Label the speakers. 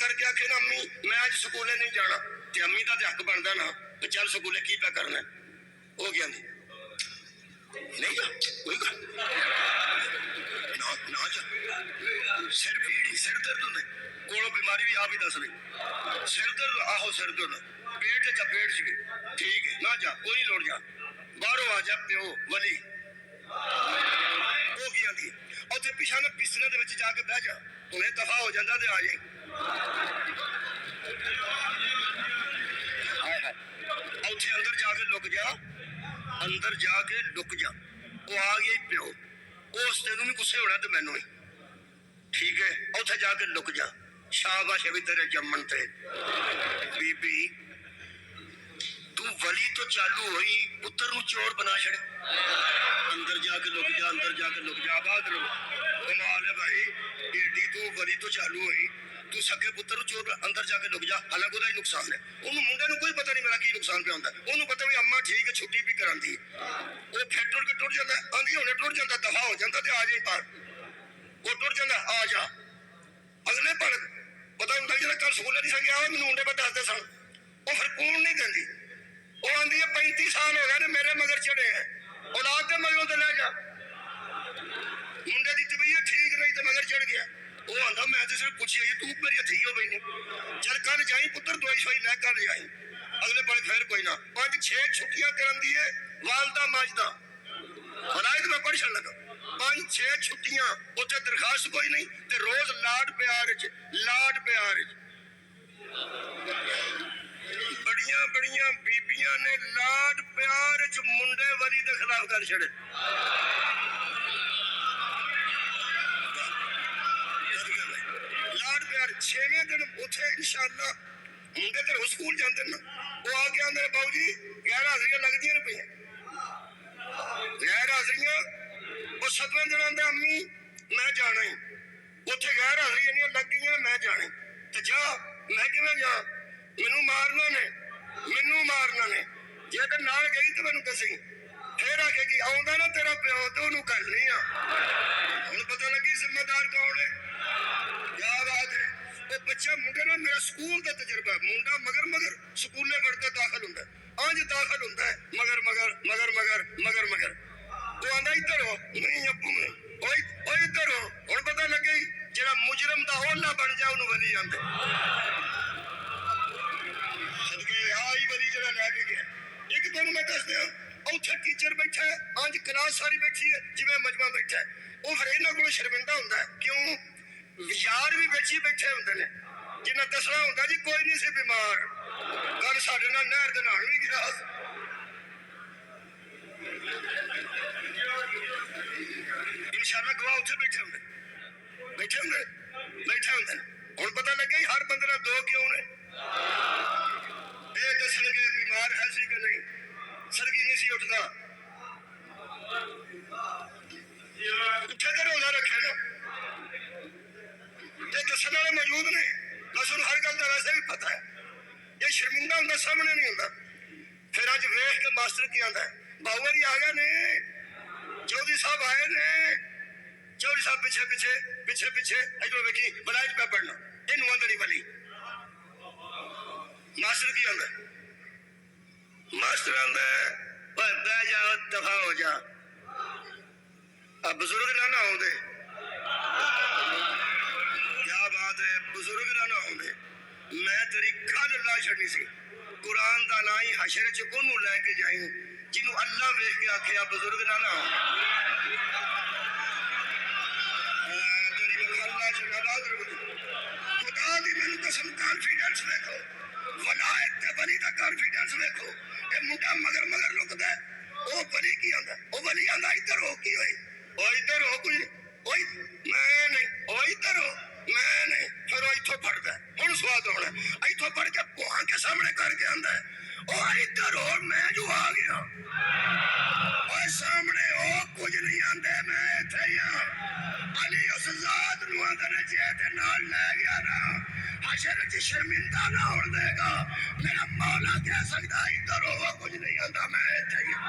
Speaker 1: करके आखे ना अम्मी मैं अज स्कूले नहीं जाना, तो अम्मी का हक बनता ना तो चल स्कूले की पे करना, वो क्या नहीं जा कोई गल ना जा, सिर पीड़ सिर दर्द होंगे कोलों बीमारी भी आप ही दस ली, सिर दर्द आहो सिर दर्द पेट चपेट सी ठीक है ना जा कोई नहीं लौट जा, बाहरों आ जा प्यो वली वो की आती उत्थे पिछा ना बिस्तरे दे विच जाके बह जा, उन्हें दफा हो जाता तो आ जाए। उत्थे अंदर जाके लुक जा, अंदर जाके लुक जा, वो आ गया ही प्यो, उस तेनू भी गुस्से होना तो मैनू ही ठीक है, उत्थे जाके लुक जा, शाबाश भी तेरे जम्मन ते बीबी तू वली तो चालू हुई पुत्र नू चोर बना छड़े, अंदर जाके लुक जा, अंदर जाके लुक जा, बात लो कमाल है भाई, एडी तू वली तो चालू हुई तू सके पुत्र नू चोर अंदर जाके लुक जा, हालांकि ਉਹਦਾ ਹੀ नुकसान है, ਉਹਨੂੰ ਮੁੰਡੇ ਨੂੰ ਕੋਈ ਪਤਾ ਨਹੀਂ ਮੇਰਾ ਕੀ ਨੁਕਸਾਨ ਪਿਆ ਹੁੰਦਾ, ਉਹਨੂੰ ਪਤਾ ਵੀ ਅੰਮਾ ਠੀਕ ਹੈ ਛੁੱਟੀ ਵੀ ਕਰਾਂਦੀ ਉਹ ਫਿਰ ਟੁਰ ਕੇ ਟੁਰ ਜਾਂਦਾ, ਆਂਦੀ ਹੁਣੇ ਟੁਰ ਜਾਂਦਾ ਦਫਾ ਹੋ ਜਾਂਦਾ ਤੇ ਆ ਜਾਈ ਬਾਹਰ, ਉਹ ਟੁਰ ਜਾਂਦਾ ਆ ਜਾ ਅਗਲੇ ਪਲ ਪਤਾ ਹੁੰਦਾ ਜਿਹੜਾ ਕੱਲ ਸਕੂਲੇ ਨਹੀਂ ਸੰਗਿਆ ਉਹ ਮੈਨੂੰ ਮੁੰਡੇ ਪਰ ਦੱਸਦੇ ਸਨ, ਉਹ ਫਿਰ ਕੌਣ ਨਹੀਂ ਦਿੰਦੀ, ਉਹ ਆਂਦੀ ਹੈ 35 ਸਾਲ ਹੋ ਗਏ ਨੇ ਮੇਰੇ ਮਗਰ ਚੜੇ ਹੈ, ਔਲਾਦ ਦੇ ਮਗਰੋਂ ਤੇ ਲੈ ਜਾ, ਮੁੰਡੇ ਦੀ ਤਬੀਅਤ ਠੀਕ ਨਹੀਂ ਤੇ ਮਗਰ ਚੜ ਗਿਆ, ਉਹ ਆਂਦਾ ਮੈਂ ਤੇ ਸਿਰਫ ਪੁੱਛਿਆ ਤੂੰ ਮੇਰੀ ਹੱਥੀ ਹੋ ਬਈ ਨਹੀਂ, ਚੱਲ ਕੱਲ ਜਾਈ ਪੁੱਤਰ ਦਵਾਈ ਸ਼ਵਾਈ ਲੈ ਕੱਲ ਜਾਈ, ਅਗਲੇ ਪਲ ਫਿਰ ਕੋਈ ਨਾ 5-6 ਛੁੱਟੀਆਂ ਕਰਨ ਦੀ ਹੈ ਵਾਲਦਾ ਮਾਜਦਾ ਹਲਾਇਤ ਮੈਂ ਪੜ੍ਹਨ ਲੱਗਾ, 5-6 ਛੁੱਟੀਆਂ ਉੱਥੇ ਦਰਖਾਸਤ ਕੋਈ ਨਹੀਂ ਤੇ ਰੋਜ਼ ਲਾਡ ਪਿਆਰ ਚ ਬੜੀਆਂ ਬੜੀਆਂ ਬੀਬੀਆਂ ਨੇ ਲਾਡ ਪਿਆਰ ਚ ਮੁੰਡੇ ਵਲੀ ਦੇ ਖਿਲਾਫ ਕਰ ਛੜੇ, ਲਾਡ ਪਿਆਰ 6ਵੇਂ ਦਿਨ ਉੱਥੇ ਇੰਸ਼ਾਅੱਲਾ ਮੁੰਡੇ ਤੇ ਰੋਜ਼ ਸਕੂਲ ਜਾਂਦੇ ਨਾ, ਉਹ ਆ ਕੇ ਆਂਦੇ ਬਾਬੂ ਜੀ ਗੈਰ ਹਾਜ਼ਰੀਆਂ ਲੱਗਦੀਆਂ ਨੇ ਪਈਆਂ, ਗੈਰ ਹਾਜ਼ਰੀਆਂ ਉਹ 7ਵੇਂ ਦਿਨ ਆਂਦਾ ਅੰਮੀ ਮੈਂ ਜਾਣਾ ਹੀ, ਉੱਥੇ ਗੈਰ ਹਾਜ਼ਰੀਆਂ ਨਹੀਂ ਲੱਗ ਗਈਆਂ ਮੈਂ ਜਾਣਾ ਤੇ ਜਾ, ਮੈਂ ਕਿਵੇਂ ਜਾ, ਮੈਨੂੰ ਮਾਰਨਾ ਨੇ, ਜੇ ਤੇ ਨਾਲ ਗਈ ਤੇ ਮੈਨੂੰ ਦੱਸੀ, ਫੇਰ ਆਖੇਗੀ ਆਉਂਦਾ ਨਾ ਤੇਰਾ ਪਿਓ ਤੇ ਉਹਨੂੰ ਕਰਨੀ ਆ, ਹੁਣ ਪਤਾ ਲੱਗੀ ਜ਼ਿੰਮੇਦਾਰ ਕੌਣ ਹੈ, ਕਿਆ ਬਾਤ ਹੈ। ਉਹ ਬੱਚਾ ਮੁੰਡੇ ਨਾਲ ਮੇਰਾ ਸਕੂਲ ਦਾ ਤਜਰਬਾ, ਮੁੰਡਾ ਮਗਰ ਸਕੂਲੇ ਵੜਦਾ ਦਾਖਲ ਹੁੰਦਾ, ਅੰਜ ਦਾਖਲ ਹੁੰਦਾ ਮਗਰ ਉਹ ਆਂਦਾ ਇੱਧਰ ਹੋ, ਨਹੀਂ ਅੱਬੂ ਮੈਂ ਉਹ ਇੱਧਰ ਹੋ, ਹੁਣ ਪਤਾ ਲੱਗੇ ਜਿਹੜਾ ਮੁਜਰਮ ਦਾ ਹੋਲਾ ਬਣ ਜਾ ਉਹਨੂੰ ਵਲੀ ਆਂਦੇ, ਸਦਕੇ ਆਈ ਵਲੀ ਜਿਹੜਾ ਲੈ ਕੇ ਗਿਆ। ਇੱਕ ਤੁਹਾਨੂੰ ਮੈਂ ਦੱਸ ਦਿਆਂ ਉੱਥੇ ਟੀਚਰ ਬੈਠਾ ਹੈ, ਅੰਜ ਕਲਾਸ ਸਾਰੀ ਬੈਠੀ ਹੈ ਜਿਵੇਂ ਮਜਮਾ ਬੈਠਾ ਹੈ, ਉਹ ਫਿਰ ਇਹਨਾਂ ਕੋਲ ਸ਼ਰਮਿੰਦਾ ਹੁੰਦਾ, ਕਿਉਂ ਯਾਰ ਵੀ ਵਿੱਚ ਹੀ ਬੈਠੇ ਹੁੰਦੇ ਨੇ ਜਿੰਨਾ ਦੱਸਣਾ ਹੁੰਦਾ ਜੀ ਕੋਈ ਨਹੀਂ ਸੀ ਬਿਮਾਰ, ਕੱਲ ਸਾਡੇ ਨਾਲ ਨਹਿਰ ਦੇ ਨਾਲ ਵੀ ਗਿਆ, इंशाअल्लाह गवाह उत्थे बैठे होंगे हुण पता लगे हर बंदे नाल दो क्यों ने, ये दसणगे बीमार है सी कि नहीं, सरगी नहीं सी उठदा, उठे ते रोजा रखे ना, ये दसण वाले मौजूद ने, बस उन्हें हर गल दा वैसे भी पता है, ये शर्मिंदा हुंदा सामने नहीं हुंदा। फिर अज वेख के मास्टर की आंदा है बावर ही आ गए ने, चौधरी साहब आए ने, चौधरी साहब पिछे इधर वेखी बलाज पे पढ़ना इन आंदे वाली, मास्टर की आंदा, मास्टर आंदा बह जा दफा हो जा, अब बुजुर्ग ना आउंदे, क्या बात है बुजुर्ग ना आउंदे, मैं तेरी कल ला छड़नी सी, कुरान का ना ही हशर च ओनू लैके जाई जिन्हों अल्लाह वेख के आखे बुजुर्ग ना खुदा दी मैनू कसम कॉन्फिडेंस देखो, वलायत ते वली दा कॉन्फिडेंस देखो, ये मुंडा मगर लुकदा, ओ वली की आंदा, ओ वली आंदा इधर हो की होई, ओ इधर हो कुछ ओए मैं नहीं, ओ इधर हो मैं नहीं, फिर वो इथों पढ़दा हुण स्वाद होना, इथों पढ़ के भुआ के सामने करके आंदा है ओ इधर हो मैं जो आ गया, ओ सामने ओ कुछ नहीं आंदे मैं इथे ही हां, अली उस जात नूं आंदे ने जे ते नाल ले गया ना हशर च शर्मिंदा ना होण देगा, मेरा मौला कह सकदा इधर हो कुछ नहीं आंदा मैं इथे ही हां।